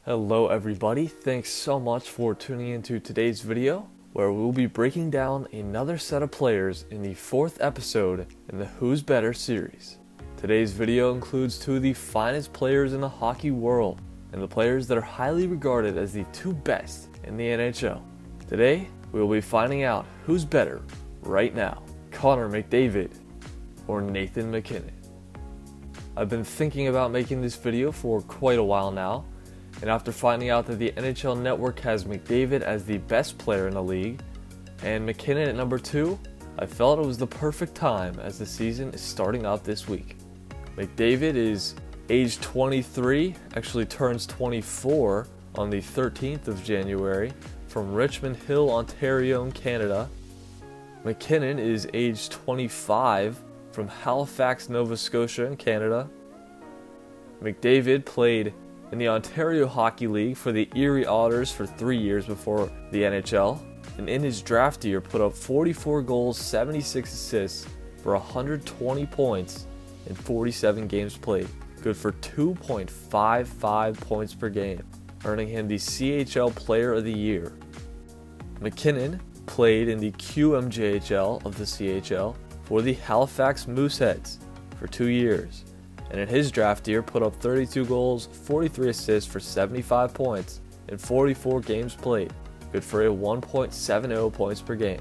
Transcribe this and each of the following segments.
Hello everybody, thanks so much for tuning into today's video where we'll be breaking down another set of players in the fourth episode in the Who's Better series. Today's video includes two of the finest players in the hockey world and the players that are highly regarded as the two best in the NHL. Today, we will be finding out who's better right now, Connor McDavid or Nathan MacKinnon. I've been thinking about making this video for quite a while now, and after finding out that the NHL Network has McDavid as the best player in the league and MacKinnon at number 2, I felt it was the perfect time as the season is starting out this week. McDavid is age 23, actually turns 24 on the 13th of January, from Richmond Hill, Ontario, Canada. MacKinnon is age 25, from Halifax, Nova Scotia in Canada. McDavid played in the Ontario Hockey League for the Erie Otters for 3 years before the NHL, and in his draft year put up 44 goals, 76 assists for 120 points in 47 games played, good for 2.55 points per game, earning him the CHL Player of the Year. MacKinnon played in the QMJHL of the CHL for the Halifax Mooseheads for 2 years, and in his draft year put up 32 goals, 43 assists for 75 points in 44 games played, good for a 1.70 points per game.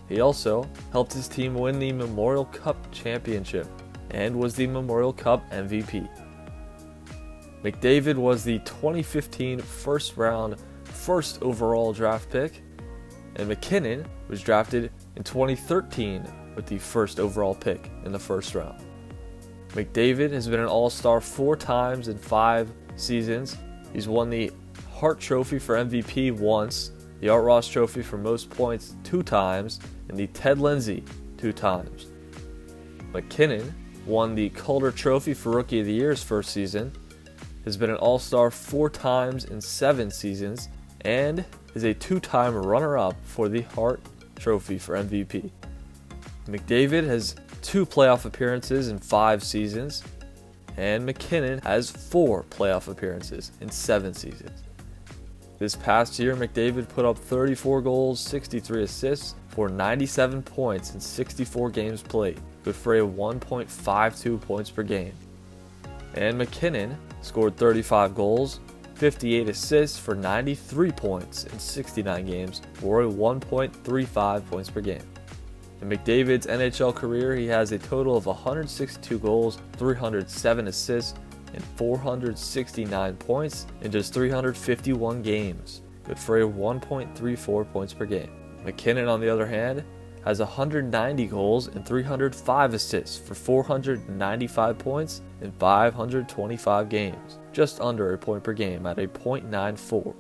He also helped his team win the Memorial Cup championship and was the Memorial Cup MVP. McDavid was the 2015 first round, first overall draft pick, and MacKinnon was drafted in 2013 with the first overall pick in the first round. McDavid has been an All-Star 4 times in 5 seasons. He's won the Hart Trophy for MVP once, the Art Ross Trophy for most points 2 times, and the Ted Lindsay 2 times. MacKinnon won the Calder Trophy for Rookie of the Year's first season, has been an All-Star 4 times in 7 seasons, and is a 2-time runner-up for the Hart Trophy for MVP. McDavid has 2 playoff appearances in 5 seasons, and MacKinnon has 4 playoff appearances in 7 seasons. This past year, McDavid put up 34 goals, 63 assists for 97 points in 64 games played, good for a 1.52 points per game. And MacKinnon scored 35 goals, 58 assists for 93 points in 69 games for a 1.35 points per game. In McDavid's NHL career, he has a total of 162 goals, 307 assists, and 469 points in just 351 games, good for a 1.34 points per game. MacKinnon, on the other hand, has 190 goals and 305 assists for 495 points in 525 games, just under a point per game at a .94.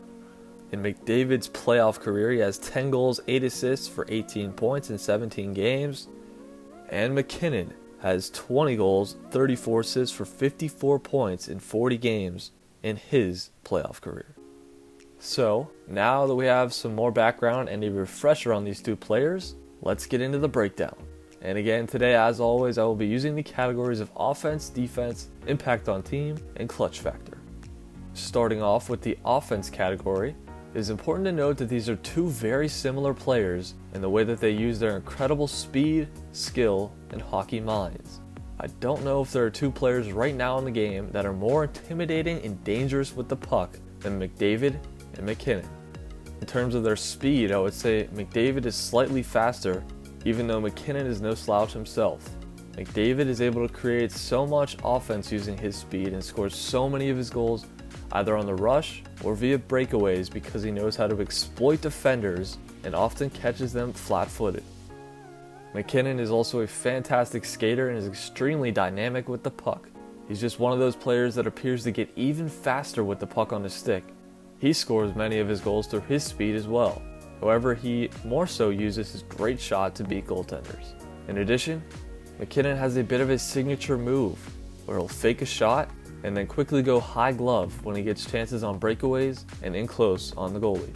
In McDavid's playoff career, he has 10 goals, 8 assists for 18 points in 17 games, and MacKinnon has 20 goals, 34 assists for 54 points in 40 games in his playoff career. So, now that we have some more background and a refresher on these two players, let's get into the breakdown. And again, today, as always, I will be using the categories of offense, defense, impact on team, and clutch factor. Starting off with the offense category, it is important to note that these are two very similar players in the way that they use their incredible speed, skill, and hockey minds. I don't know if there are two players right now in the game that are more intimidating and dangerous with the puck than McDavid and MacKinnon. In terms of their speed, I would say McDavid is slightly faster, even though MacKinnon is no slouch himself. McDavid is able to create so much offense using his speed and scores so many of his goals either on the rush or via breakaways because he knows how to exploit defenders and often catches them flat-footed. MacKinnon is also a fantastic skater and is extremely dynamic with the puck. He's just one of those players that appears to get even faster with the puck on his stick. He scores many of his goals through his speed as well. However, he more so uses his great shot to beat goaltenders. In addition, MacKinnon has a bit of a signature move where he'll fake a shot and then quickly go high glove when he gets chances on breakaways and in close on the goalie.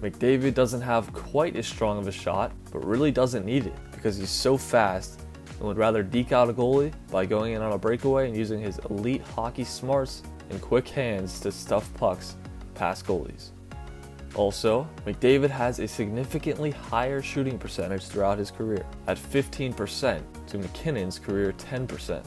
McDavid doesn't have quite as strong of a shot, but really doesn't need it because he's so fast and would rather deke out a goalie by going in on a breakaway and using his elite hockey smarts and quick hands to stuff pucks past goalies. Also, McDavid has a significantly higher shooting percentage throughout his career, at 15% to MacKinnon's career 10%.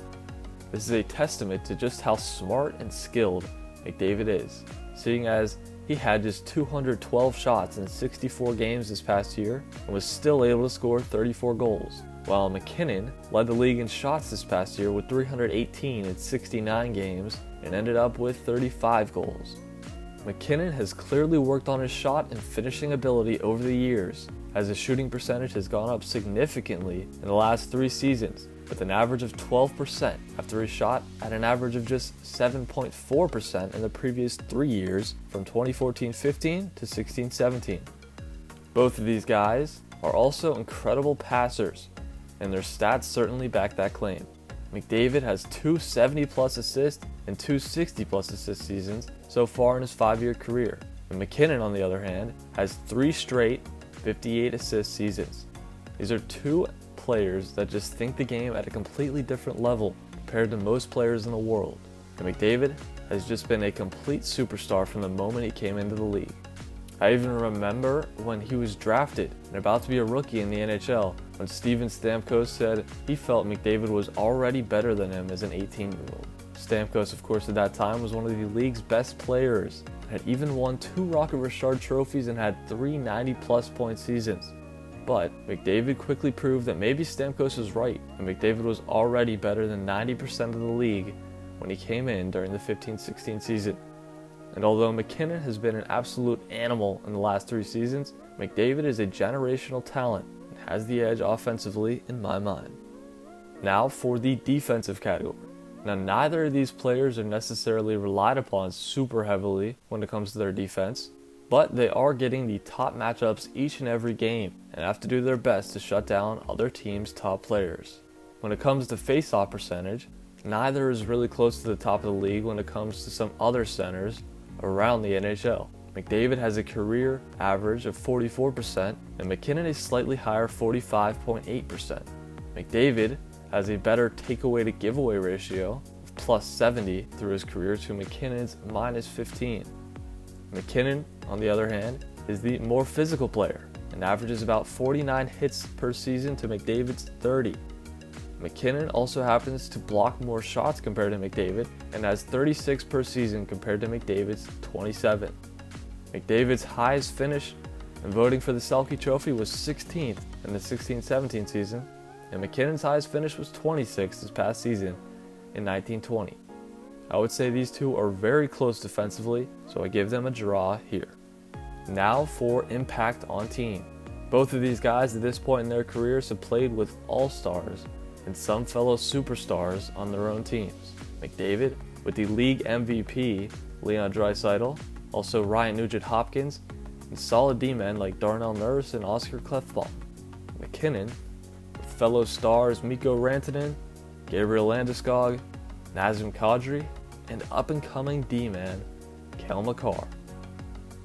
This is a testament to just how smart and skilled McDavid is, seeing as he had just 212 shots in 64 games this past year and was still able to score 34 goals, while MacKinnon led the league in shots this past year with 318 in 69 games and ended up with 35 goals. MacKinnon has clearly worked on his shot and finishing ability over the years, as his shooting percentage has gone up significantly in the last 3 seasons, with an average of 12% after he shot at an average of just 7.4% in the previous 3 years from 2014-15 to 16-17. Both of these guys are also incredible passers, and their stats certainly back that claim. McDavid has 2 70-plus assists and 2 60-plus assist seasons so far in his 5-year career, and MacKinnon, on the other hand, has 3 straight 58 assist seasons. These are 2 players that just think the game at a completely different level compared to most players in the world, and McDavid has just been a complete superstar from the moment he came into the league. I even remember when he was drafted and about to be a rookie in the NHL, when Steven Stamkos said he felt McDavid was already better than him as an 18-year-old. Stamkos, of course, at that time was one of the league's best players, had even won 2 Rocket Richard trophies and had 3 90-plus point seasons. But McDavid quickly proved that maybe Stamkos was right, and McDavid was already better than 90% of the league when he came in during the 15-16 season. And although MacKinnon has been an absolute animal in the last 3 seasons, McDavid is a generational talent and has the edge offensively in my mind. Now for the defensive category. Now, neither of these players are necessarily relied upon super heavily when it comes to their defense, but they are getting the top matchups each and every game and have to do their best to shut down other teams' top players. When it comes to faceoff percentage, neither is really close to the top of the league when it comes to some other centers around the NHL. McDavid has a career average of 44% and MacKinnon a slightly higher 45.8%. McDavid has a better takeaway to giveaway ratio of plus 70 through his career to MacKinnon's minus 15. MacKinnon, on the other hand, is the more physical player and averages about 49 hits per season to McDavid's 30. MacKinnon also happens to block more shots compared to McDavid and has 36 per season compared to McDavid's 27. McDavid's highest finish and voting for the Selke Trophy was 16th in the 16-17 season, and MacKinnon's highest finish was 26th this past season in 19-20. I would say these two are very close defensively, so I give them a draw here. Now for impact on team. Both of these guys at this point in their careers have played with all-stars and some fellow superstars on their own teams. McDavid with the league MVP Leon Draisaitl, also Ryan Nugent-Hopkins, and solid D-men like Darnell Nurse and Oscar Klefbom. MacKinnon with fellow stars Mikko Rantanen, Gabriel Landeskog, Nazem Kadri, and up-and-coming D-man Kel McCarr.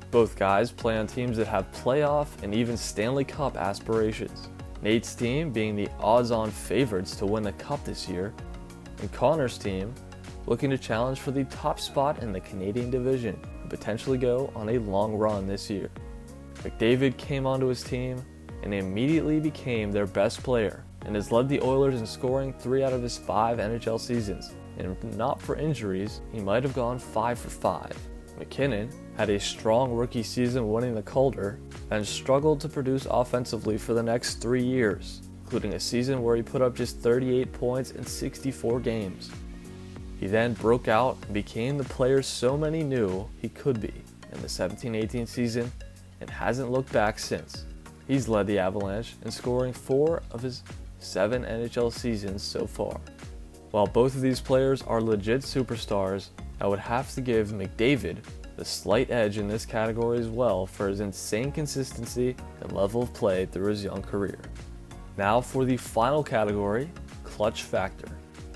Both guys play on teams that have playoff and even Stanley Cup aspirations. Nate's team being the odds-on favorites to win the Cup this year, and Connor's team looking to challenge for the top spot in the Canadian division and potentially go on a long run this year. McDavid came onto his team and immediately became their best player and has led the Oilers in scoring 3 out of his 5 NHL seasons, and if not for injuries, he might have gone 5 for 5. MacKinnon had a strong rookie season winning the Calder and struggled to produce offensively for the next 3 years, including a season where he put up just 38 points in 64 games. He then broke out and became the player so many knew he could be in the 17-18 season and hasn't looked back since. He's led the Avalanche in scoring 4 of his 7 NHL seasons so far. While both of these players are legit superstars, I would have to give McDavid the slight edge in this category as well for his insane consistency and level of play through his young career. Now for the final category, clutch factor.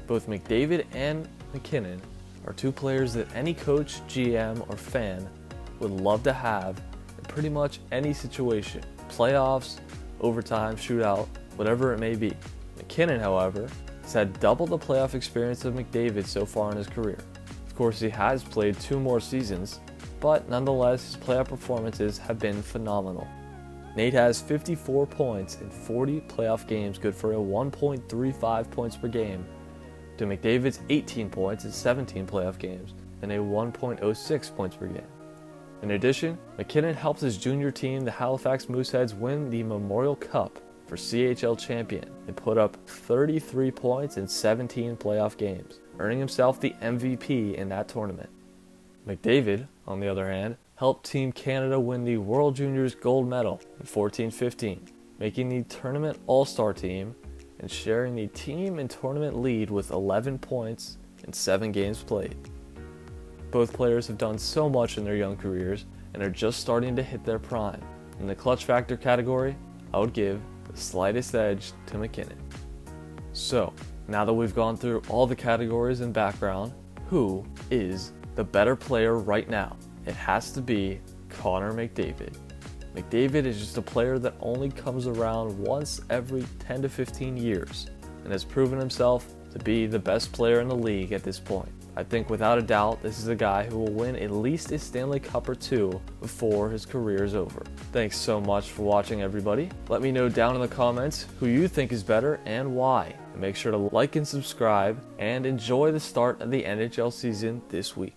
Both McDavid and MacKinnon are 2 players that any coach, GM, or fan would love to have in pretty much any situation. Playoffs, overtime, shootout, whatever it may be. MacKinnon, however, has had double the playoff experience of McDavid so far in his career. Of course, he has played 2 more seasons, but nonetheless, his playoff performances have been phenomenal. Nate has 54 points in 40 playoff games, good for a 1.35 points per game, to McDavid's 18 points in 17 playoff games and a 1.06 points per game. In addition, MacKinnon helped his junior team, the Halifax Mooseheads, win the Memorial Cup for CHL champion and put up 33 points in 17 playoff games, earning himself the MVP in that tournament. McDavid, on the other hand, helped Team Canada win the World Juniors gold medal in 14-15, making the tournament all-star team and sharing the team and tournament lead with 11 points in 7 games played. Both players have done so much in their young careers and are just starting to hit their prime. In the clutch factor category, I would give the slightest edge to MacKinnon. So, now that we've gone through all the categories and background, who is the better player right now? It has to be Connor McDavid. McDavid is just a player that only comes around once every 10 to 15 years and has proven himself to be the best player in the league at this point. I think without a doubt this is a guy who will win at least a Stanley Cup or 2 before his career is over. Thanks so much for watching, everybody. Let me know down in the comments who you think is better and why. And make sure to like and subscribe and enjoy the start of the NHL season this week.